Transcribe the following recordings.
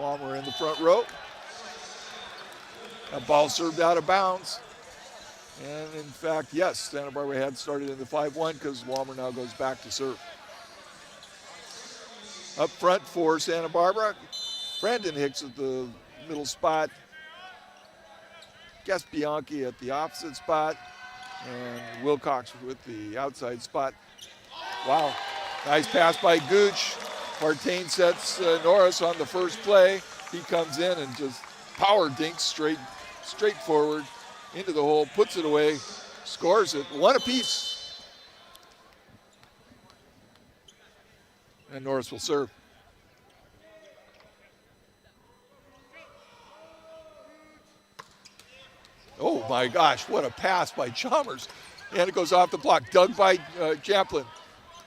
Walmer in the front row. That ball served out of bounds. And in fact, yes, Santa Barbara had started in the 5-1 because Walmer now goes back to serve. Up front for Santa Barbara, Brandon Hicks at the middle spot. Guess Bianchi at the opposite spot. And Wilcox with the outside spot. Wow, nice pass by Gooch. Partain sets Norris on the first play. He comes in and just power dinks straight forward into the hole, puts it away, scores it, one apiece. And Norris will serve. Oh my gosh, what a pass by Chalmers. And it goes off the block, dug by Champlin.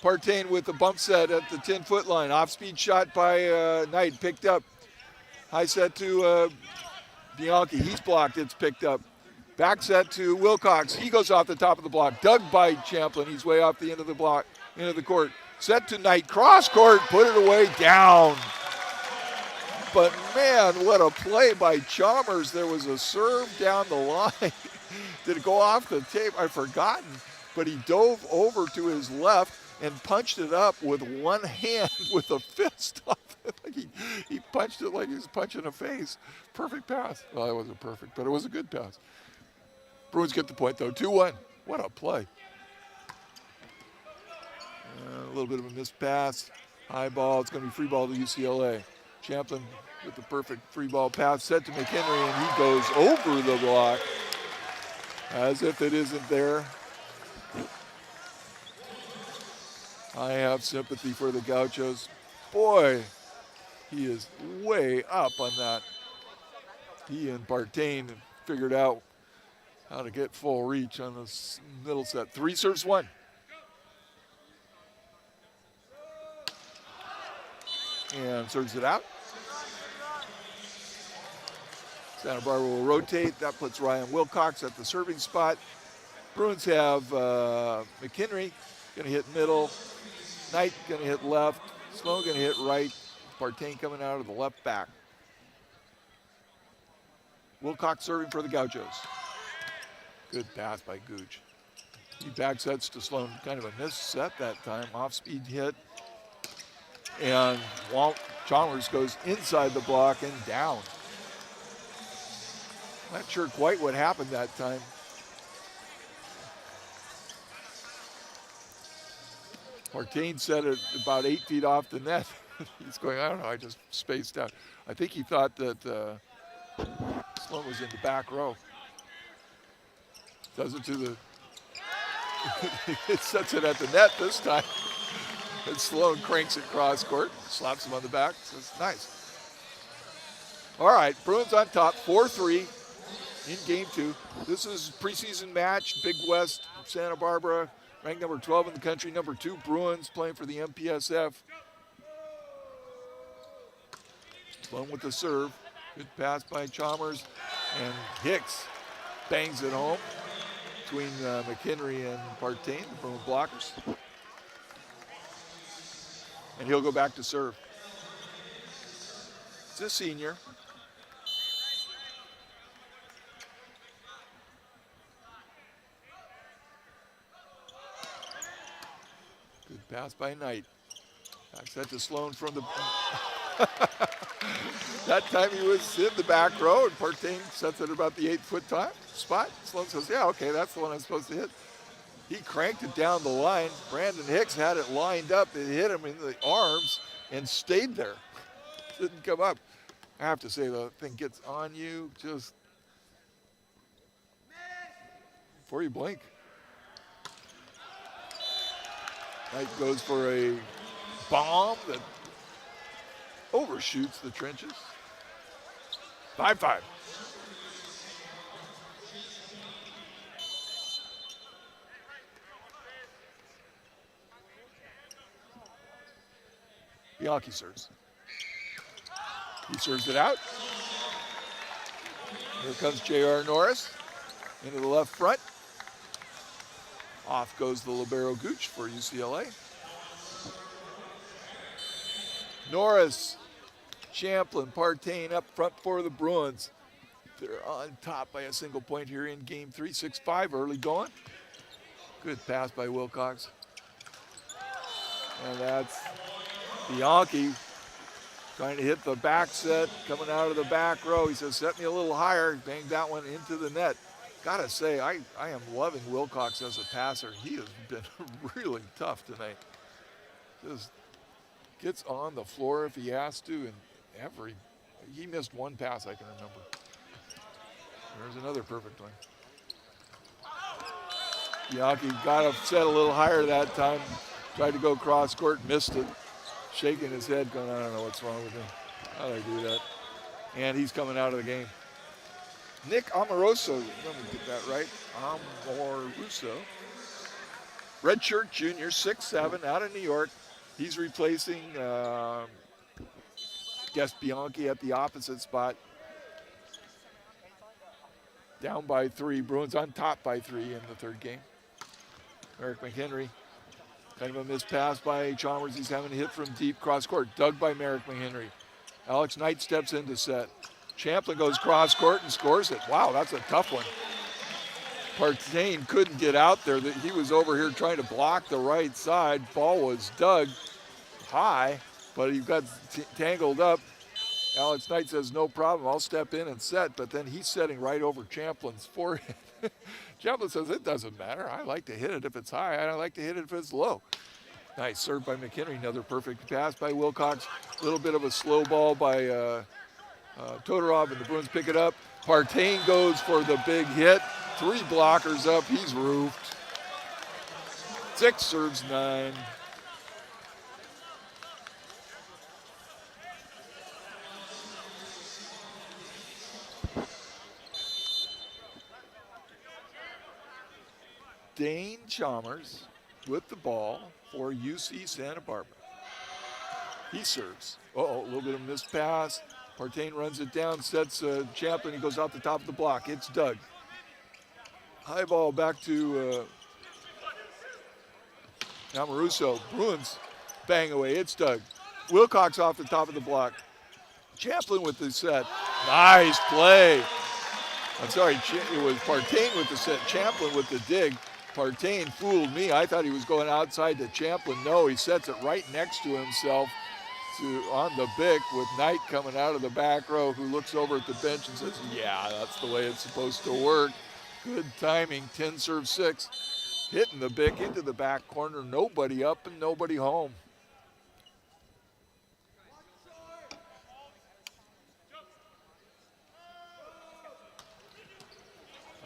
Partain with the bump set at the 10-foot line. Off-speed shot by Knight, picked up. High set to Bianchi, he's blocked, it's picked up. Back set to Wilcox, he goes off the top of the block. Dug by Champlin, he's way off the end of the block, into the court. Set to Knight, cross court, put it away, down. But man, what a play by Chalmers. There was a serve down the line. Did it go off the tape? I've forgotten. But he dove over to his left and punched it up with one hand with a fist off it. Like he punched it like he was punching a face. Perfect pass. Well, it wasn't perfect, but it was a good pass. Bruins get the point, though. 2-1. What a play. A little bit of a missed pass. High ball. It's going to be free ball to UCLA. Champlin with the perfect free ball pass set to McHenry, and he goes over the block as if it isn't there. I have sympathy for the Gauchos. Boy, he is way up on that. He and Partain figured out how to get full reach on this middle set. 3 serves 1. And serves it out. Santa Barbara will rotate. That puts Ryan Wilcox at the serving spot. Bruins have McHenry going to hit middle. Knight going to hit left. Sloan going to hit right. Partain coming out of the left back. Wilcox serving for the Gauchos. Good pass by Gooch. He back sets to Sloan. Kind of a missed set that time. Off-speed hit. And Chalmers goes inside the block and down. Not sure quite what happened that time. Partain set it about 8 feet off the net. He's going, I don't know, I just spaced out. I think he thought that Sloan was in the back row. Does it to the, it sets it at the net this time. And Sloan cranks it cross court, slaps him on the back, says, nice. All right, Bruins on top, 4-3 in game 2. This is preseason match, Big West, Santa Barbara, ranked number 12 in the country, number 2 Bruins playing for the MPSF. Sloan with the serve, good pass by Chalmers, and Hicks bangs it home between McHenry and Partain, the Bruin blockers. And he'll go back to serve. It's a senior. Good pass by Knight. Back set to Sloan from the... That time he was in the back row, and Partain sets it about the 8-foot spot. Sloan says, yeah, okay, that's the one I'm supposed to hit. He cranked it down the line. Brandon Hicks had it lined up. It hit him in the arms and stayed there. Didn't come up. I have to say, the thing gets on you just before you blink. Knight goes for a bomb that overshoots the trenches. 5-5. Bianchi serves. He serves it out. Here comes J.R. Norris into the left front. Off goes the libero Gooch for UCLA. Norris Champlin, Partain up front for the Bruins. They're on top by a single point here in game 3, 6-5 early going. Good pass by Wilcox. And that's Bianchi trying to hit the back set, coming out of the back row. He says, set me a little higher. Banged that one into the net. Gotta say, I am loving Wilcox as a passer. He has been really tough tonight. Just gets on the floor if he has to, and he missed one pass I can remember. There's another perfect one. Bianchi got upset a little higher that time. Tried to go cross court, missed it. Shaking his head, going, I don't know what's wrong with him. How did I do that? And he's coming out of the game. Nick Amoroso, let me get that right. Amoruso. Redshirt junior, 6'7", out of New York. He's replacing, Bianchi at the opposite spot. Down by 3. Bruins on top by 3 in the third game. Merrick McHenry. Kind of a missed pass by Chalmers. He's having a hit from deep cross court. Dug by Merrick McHenry. Alex Knight steps in to set. Champlin goes cross court and scores it. Wow, that's a tough one. Partain couldn't get out there. He was over here trying to block the right side. Ball was dug high, but he got tangled up. Alex Knight says, no problem, I'll step in and set, but then he's setting right over Champlin's forehead. Champlin says, it doesn't matter. I like to hit it if it's high. I don't like to hit it if it's low. Nice serve by McHenry. Another perfect pass by Wilcox. A little bit of a slow ball by Todorov, and the Bruins pick it up. Partain goes for the big hit. 3 blockers up. He's roofed. 6 serves 9. Dane Chalmers with the ball for UC Santa Barbara. He serves. A little bit of a missed pass. Partain runs it down, sets Champlin. He goes out the top of the block. It's dug. High ball back to Amoruso. Bruins bang away. It's dug. Wilcox off the top of the block. Champlin with the set. Nice play. I'm sorry, it was Partain with the set. Champlin with the dig. Partain fooled me. I thought he was going outside to Champlin. No, he sets it right next to himself on the Bick with Knight coming out of the back row, who looks over at the bench and says, yeah, that's the way it's supposed to work. Good timing, 10 serve 6. Hitting the Bick into the back corner. Nobody up and nobody home.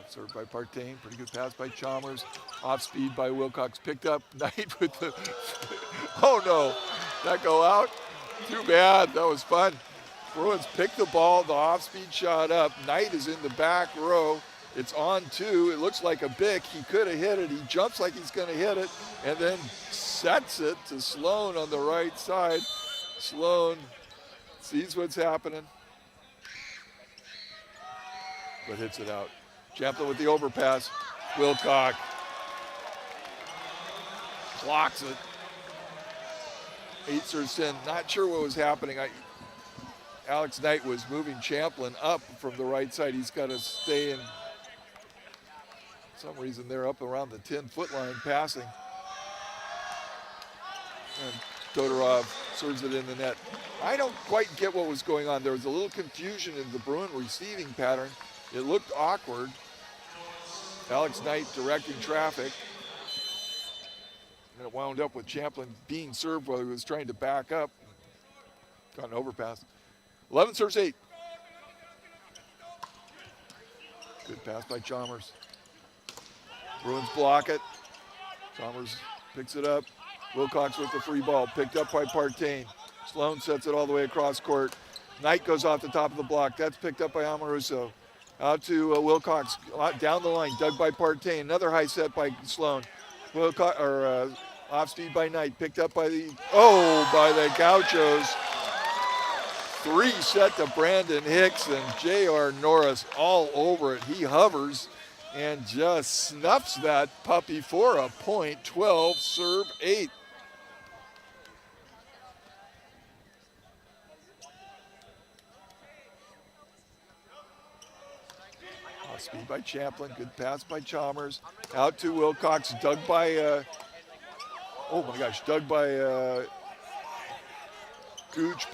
Served by Partain, pretty good pass by Chalmers. Off speed by Wilcox, picked up. Knight with the, oh no, that go out? Too bad, that was fun. Bruins pick the ball, the off speed shot up. Knight is in the back row. It's on 2, it looks like a Bick. He could have hit it, he jumps like he's gonna hit it, and then sets it to Sloan on the right side. Sloan sees what's happening, but hits it out. Champlin with the overpass. Wilcox blocks it. 8 serves 10. Not sure what was happening. Alex Knight was moving Champlin up from the right side. He's got to stay in. For some reason they're up around the 10-foot line passing. And Todorov serves it in the net. I don't quite get what was going on. There was a little confusion in the Bruin receiving pattern. It looked awkward. Alex Knight directing traffic. And it wound up with Champlin being served while he was trying to back up. Got an overpass. 11 serves 8. Good pass by Chalmers. Bruins block it. Chalmers picks it up. Wilcox with the free ball. Picked up by Partain. Sloan sets it all the way across court. Knight goes off the top of the block. That's picked up by Amoruso. Out to Wilcox, down the line, dug by Partain. Another high set by Sloan. Wilcox, off speed by Knight, picked up by the Gauchos. 3 set to Brandon Hicks, and J.R. Norris all over it. He hovers and just snuffs that puppy for a point. 12 serve 8. speed by Champlin, good pass by Chalmers. Out to Wilcox, dug by, dug by Gooch,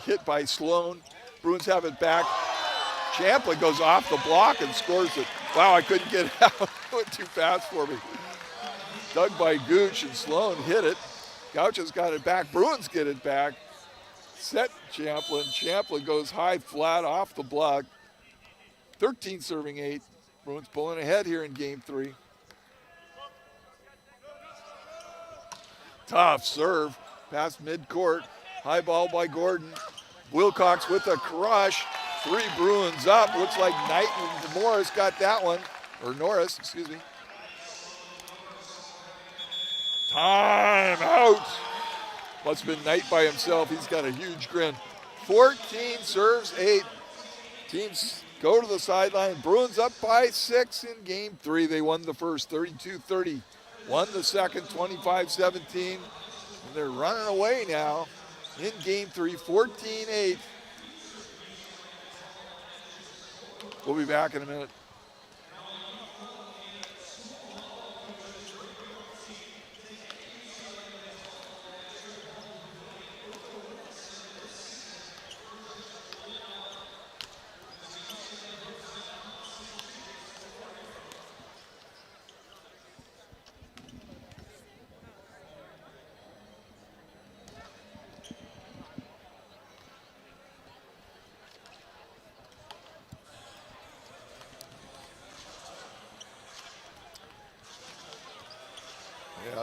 hit by Sloan. Bruins have it back. Champlin goes off the block and scores it. Wow, I couldn't get it out. It went too fast for me. Dug by Gooch and Sloan hit it. Gaucho's got it back. Bruins get it back. Set Champlin. Champlin goes high, flat, off the block. 13 serving 8. Bruins pulling ahead here in game 3. Tough serve. Past midcourt. High ball by Gordon. Wilcox with a crush. 3 Bruins up. Looks like Knight and Morris got that one. Or Norris, excuse me. Time out. Must have been Knight by himself. He's got a huge grin. 14 serves 8. Teams go to the sideline. Bruins up by 6 in game 3. They won the first 32-30. Won the second 25-17. And they're running away now in game 3, 14-8. We'll be back in a minute.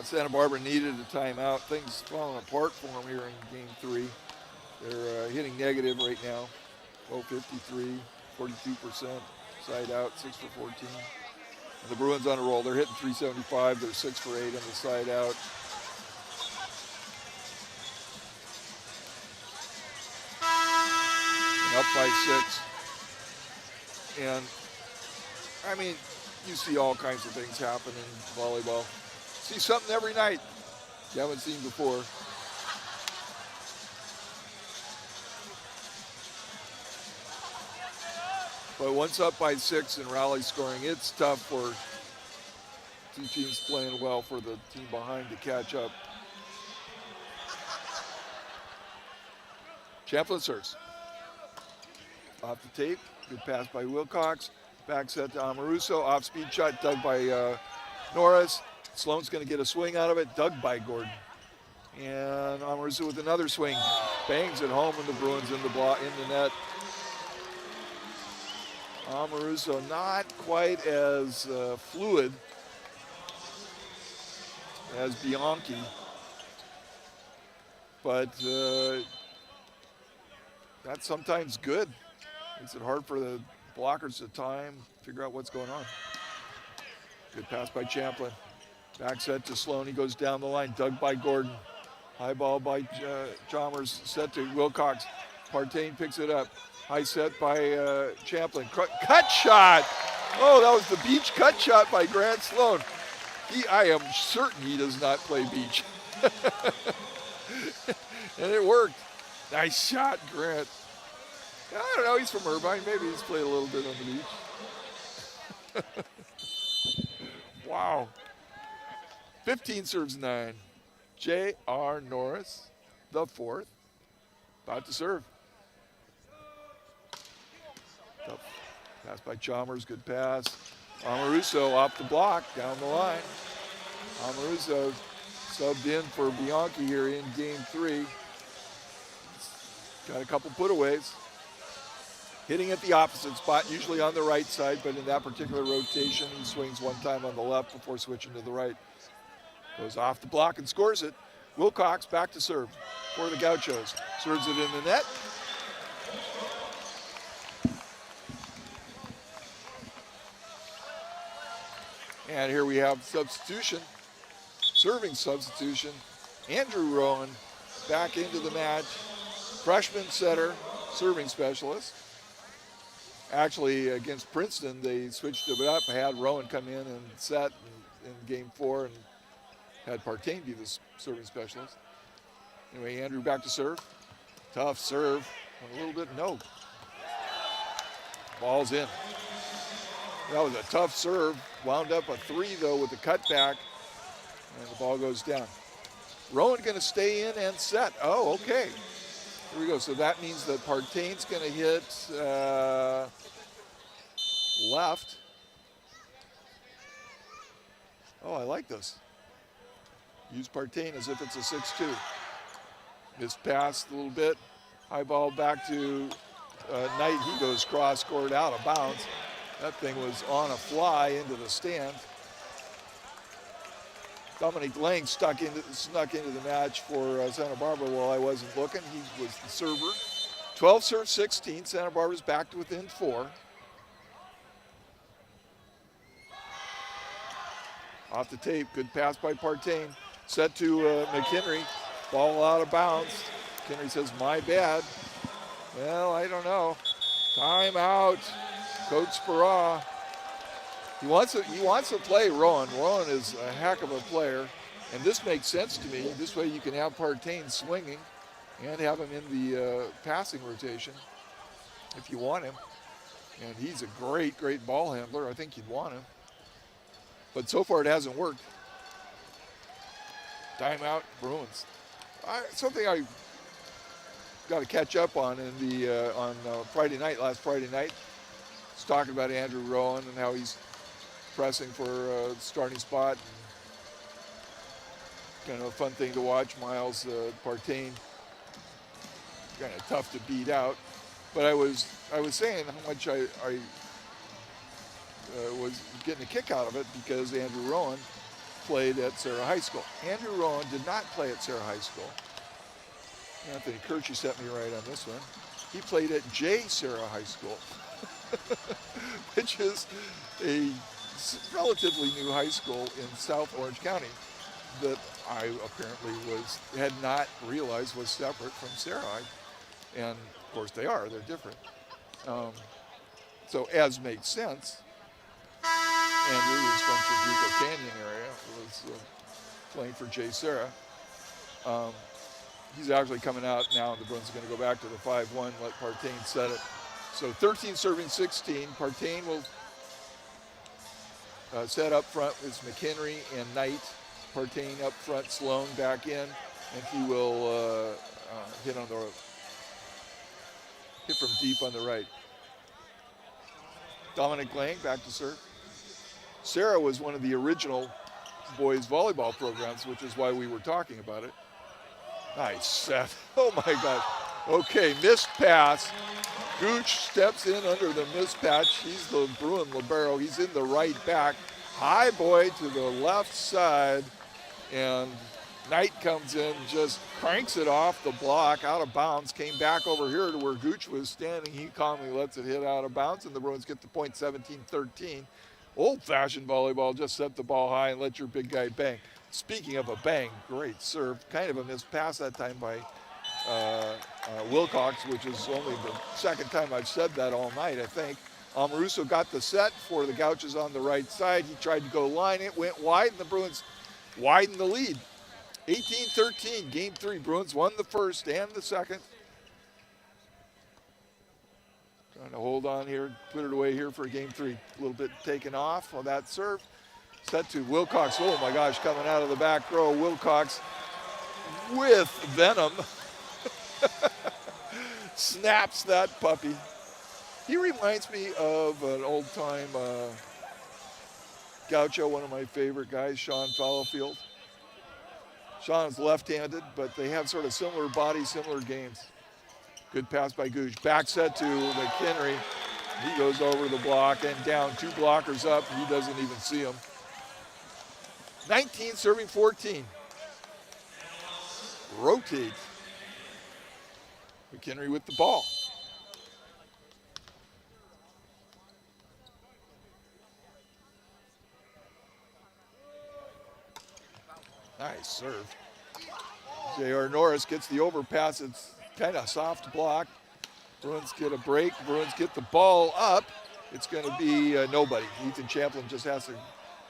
Santa Barbara needed a timeout. Things falling apart for them here in game 3. They're hitting negative right now. 0-53, 42%. Side out, 6 for 14. And the Bruins on a roll. They're hitting 375. They're 6 for 8 on the side out. And up by 6. And, I mean, you see all kinds of things happen in volleyball. See something every night you haven't seen before. But once up by 6 and rally scoring, it's tough for 2 teams playing well for the team behind to catch up. Champlin serves. Off the tape, good pass by Wilcox. Back set to Amoruso, off speed shot dug by Norris. Sloan's going to get a swing out of it, dug by Gordon. And Amoruso with another swing. Bangs it home, and the Bruins in the net. Amoruso not quite as fluid as Bianchi. But that's sometimes good. Makes it hard for the blockers to figure out what's going on. Good pass by Champlin. Back set to Sloan. He goes down the line. Dug by Gordon. High ball by Chalmers. Set to Wilcox. Partain picks it up. High set by Champlin. Cut shot. Oh, that was the beach cut shot by Grant Sloan. I am certain he does not play beach. And it worked. Nice shot, Grant. I don't know. He's from Irvine. Maybe he's played a little bit on the beach. Wow. 15 serves 9. J.R. Norris, the 4th, about to serve. Tough pass by Chalmers, good pass. Amoruso off the block, down the line. Amoruso subbed in for Bianchi here in game 3. Got a couple putaways. Hitting at the opposite spot, usually on the right side, but in that particular rotation, he swings one time on the left before switching to the right. Goes off the block and scores it. Wilcox back to serve for the Gauchos. Serves it in the net. And here we have substitution, serving substitution. Andrew Rowan back into the match. Freshman setter, serving specialist. Actually, against Princeton, they switched it up. Had Rowan come in and set in game 4 and had Partain be the serving specialist. Anyway, Andrew back to serve. Tough serve. A little bit, no. Ball's in. That was a tough serve. Wound up a 3, though, with the cutback. And the ball goes down. Rowan going to stay in and set. Oh, okay. Here we go. So that means that Partain's going to hit left. Oh, I like this. Use Partain as if it's a 6-2. Missed pass a little bit. High ball back to Knight. He goes cross, scored out of bounds. That thing was on a fly into the stand. Dominic Lang snuck into the match for Santa Barbara while I wasn't looking. He was the server. 12 serve 16. Santa Barbara's back to within 4. Off the tape, good pass by Partain. Set to McHenry. Ball out of bounds. McHenry says, my bad. Well, I don't know. Timeout. Coach Speraw. He wants to play Rowan. Rowan is a heck of a player. And this makes sense to me. This way you can have Partain swinging and have him in the passing rotation if you want him. And he's a great, great ball handler. I think you'd want him. But so far it hasn't worked. Timeout, Bruins. Something I got to catch up on on last Friday night. Was talking about Andrew Rowan and how he's pressing for a starting spot. Kind of a fun thing to watch. Miles Partain, kind of tough to beat out. But I was saying how much I was getting a kick out of it because Andrew Rowan played at Sarah High School. Andrew Rowan did not play at Sarah High School. Anthony Kirchie set me right on this one. He played at J. Sarah High School, which is a relatively new high school in South Orange County that I apparently had not realized was separate from Sarah. And of course they're different. So as makes sense, Andrew was from Frederico Canyon area, was playing for J. Sarah. He's actually coming out now, and the Bruins are going to go back to the 5-1, let Partain set it. So 13 serving 16. Partain will set up front with McHenry and Knight. Partain up front, Sloan back in, and he will hit from deep on the right. Dominic Lang back to serve. Sarah was one of the original boys volleyball programs, which is why we were talking about it. Nice set. Oh my God. Okay, missed pass. Gooch steps in under the missed patch. He's the Bruin libero. He's in the right back. High boy to the left side. And Knight comes in, just cranks it off the block, out of bounds. Came back over here to where Gooch was standing. He calmly lets it hit out of bounds, and the Bruins get the point 17-13. Old-fashioned volleyball, just set the ball high and let your big guy bang. Speaking of a bang, great serve. Kind of a missed pass that time by Wilcox, which is only the second time I've said that all night, I think. Amaruso got the set for the Gauchos on the right side. He tried to go line it, went wide, and the Bruins widened the lead. 18-13, game 3. Bruins won the first and the second. Trying to hold on here, put it away here for game 3. A little bit taken off on that serve. Set to Wilcox. Oh my gosh, coming out of the back row. Wilcox with venom. Snaps that puppy. He reminds me of an old-time Gaucho, one of my favorite guys, Sean Fallowfield. Sean's left-handed, but they have sort of similar bodies, similar games. Good pass by Gooch. Back set to McHenry. He goes over the block and down. 2 blockers up. He doesn't even see him. 19 serving 14. Rotate. McHenry with the ball. Nice serve. J.R. Norris gets the overpass. It's kind of soft block. Bruins get a break. Bruins get the ball up. It's going to be nobody. Ethan Champlin just has to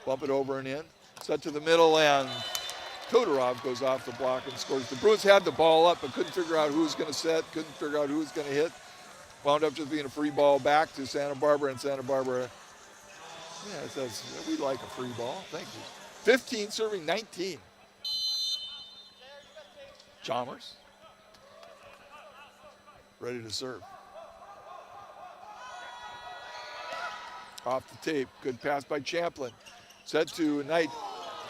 bump it over and in. Set to the middle, and Todorov goes off the block and scores. The Bruins had the ball up, but couldn't figure out who was going to set, couldn't figure out who was going to hit. Wound up just being a free ball back to Santa Barbara, and Santa Barbara Yeah, it says we like a free ball. Thank you. 15 serving 19. Chalmers ready to serve. Off the tape. Good pass by Champlin. Set to Knight.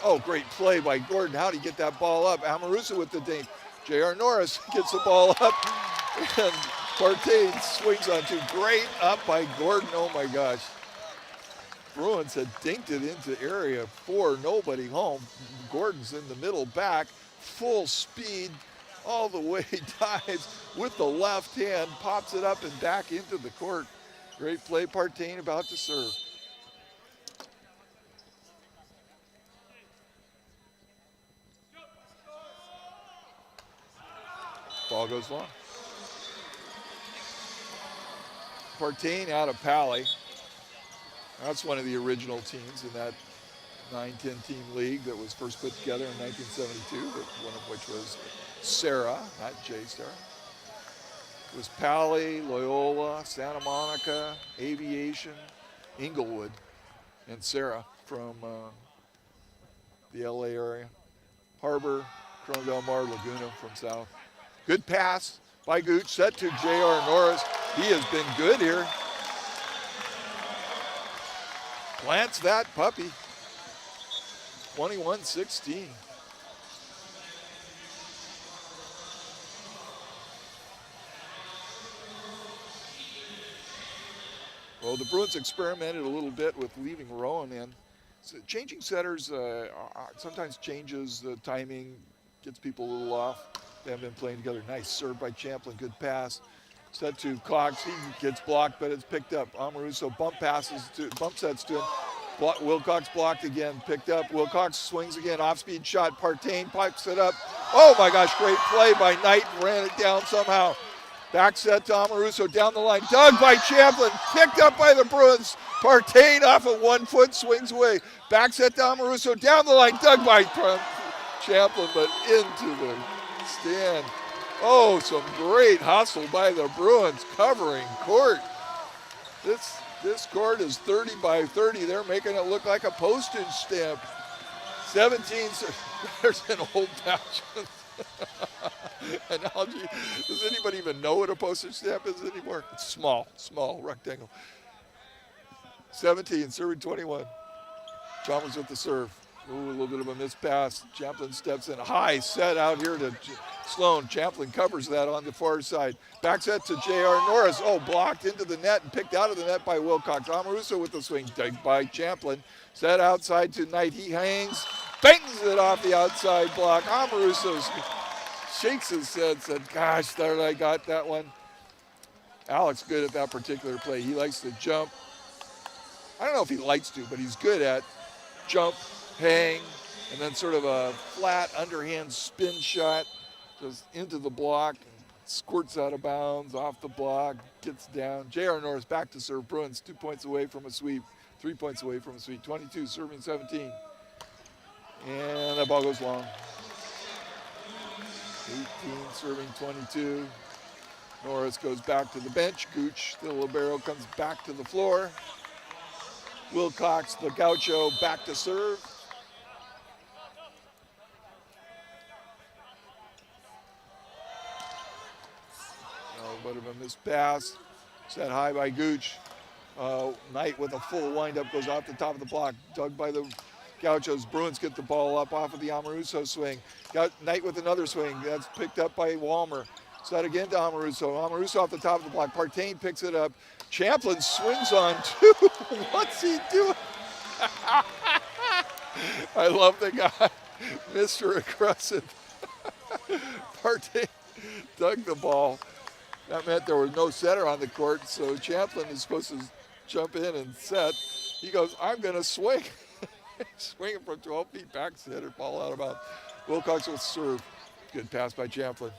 Oh, great play by Gordon. How'd he get that ball up? Amoruso with the dink. J.R. Norris gets the ball up. And Partain swings on two. Great up by Gordon. Oh, my gosh. Bruins had dinked it into area 4. Nobody home. Gordon's in the middle back. Full speed. All the way dives with the left hand. Pops it up and back into the court. Great play. Partain about to serve. Ball goes long. Partain out of Pally. That's one of the original teams in that 9-10 team league that was first put together in 1972, one of which was Sarah, not J-Star. It was Pally, Loyola, Santa Monica, Aviation, Inglewood, and Sarah from the LA area. Harbor, Corona Del Mar, Laguna from south. Good pass by Gooch, set to J.R. Norris. He has been good here. Plants that puppy. 21-16. Well, the Bruins experimented a little bit with leaving Rowan in. So changing setters sometimes changes the timing, gets people a little off. They haven't been playing together. Nice serve by Champlin, good pass. Set to Cox, he gets blocked, but it's picked up. Amoruso bump sets to him. Wilcox blocked again, picked up. Wilcox swings again, off-speed shot. Partain pipes it up. Oh my gosh, great play by Knight, ran it down somehow. Back set to Amoruso, down the line. Dug by Champlin, picked up by the Bruins. Partain off of 1 foot, swings away. Back set to Amoruso, down the line. Dug by Champlin, but into the stand. Oh, some great hustle by the Bruins covering court. This court is 30 by 30. They're making it look like a postage stamp. 17, there's an old-fashioned analogy. Does anybody even know what a postage stamp is anymore? It's small rectangle. 17, serving 21. Chalmers with the serve. Ooh, a little bit of a missed pass. Champlin steps in. High set out here to Sloan. Champlin covers that on the far side. Back set to J.R. Norris. Oh, blocked into the net and picked out of the net by Wilcox. Amoruso with the swing. Dug by Champlin. Set outside to Knight. He hangs. Bangs it off the outside block. Amoruso shakes his head, said, gosh, thought I got that one. Alex good at that particular play. He likes to jump. I don't know if he likes to, but he's good at jump, hang, and then sort of a flat underhand spin shot just into the block, squirts out of bounds, off the block, gets down. J.R. Norris back to serve. Bruins 2 points away from a sweep, 3 points away from a sweep. 22 serving 17. And that ball goes long. 18 serving 22. Norris goes back to the bench. Gooch, the libero, comes back to the floor. Wilcox, the gaucho, back to serve. A bit of a missed pass. Set high by Gooch. Knight with a full windup goes off the top of the block. Dug by the Gauchos. Bruins get the ball up off of the Amoruso swing. Knight with another swing. That's picked up by Walmer. Set again to Amoruso. Amoruso off the top of the block. Partain picks it up. Champlin swings on two. What's he doing? I love the guy. Mr. Aggressive. Partain dug the ball. That meant there was no setter on the court, so Champlin is supposed to jump in and set. He goes, I'm going to swing. Swinging from 12 feet back, set it, ball out of bounds. Wilcox will serve. Good pass by Champlin.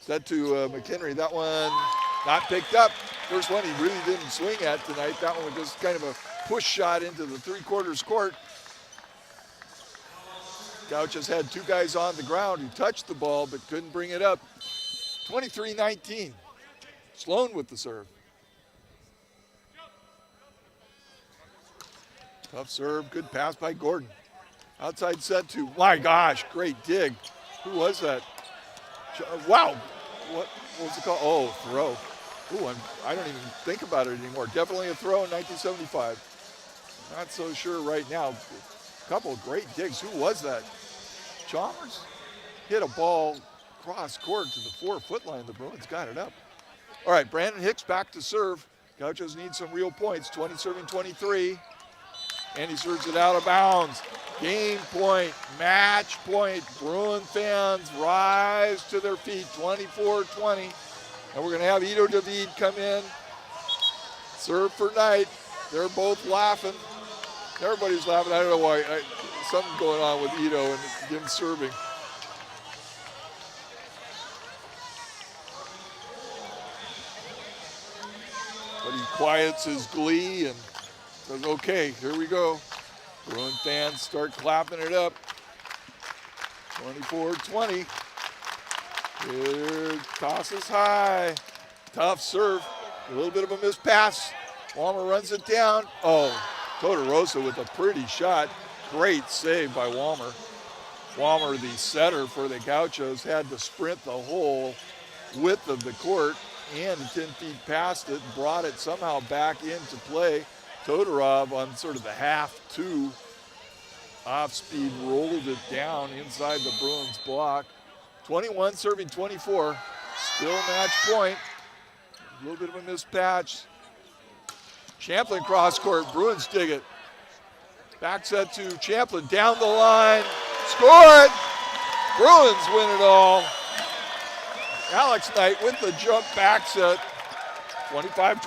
Set to McHenry. That one not picked up. First one he really didn't swing at tonight. That one was just kind of a push shot into the three-quarters court. Gauchos had two guys on the ground who touched the ball but couldn't bring it up. 23-19. Sloan with the serve. Tough serve, good pass by Gordon. Outside set to, my gosh, great dig. Who was that? Wow, what was it called? Oh, throw. Ooh, I don't even think about it anymore. Definitely a throw in 1975. Not so sure right now. A couple of great digs. Who was that? Chalmers hit a ball cross court to the 4-foot line. The Bruins got it up. All right, Brandon Hicks back to serve. Gauchos need some real points. 20 serving 23. And he serves it out of bounds. Game point, match point. Bruin fans rise to their feet, 24-20. And we're going to have Ito David come in, serve for Knight. They're both laughing. Everybody's laughing. I don't know why. Something's going on with Ito and him serving. But he quiets his glee and says, okay, here we go. Bruin fans start clapping it up. 24-20. Here, tosses high. Tough serve. A little bit of a missed pass. Walmer runs it down. Oh, Todorosa with a pretty shot. Great save by Walmer. Walmer, the setter for the Gauchos, had to sprint the whole width of the court and 10 feet past it and brought it somehow back into play. Todorov on sort of the half-2 off-speed rolled it down inside the Bruins block. 21 serving 24, still match point. A little bit of a missed patch. Champlin cross court, Bruins dig it. Back set to Champlin, down the line, score it! Bruins win it all. Alex Knight with the jump back set, 25-20.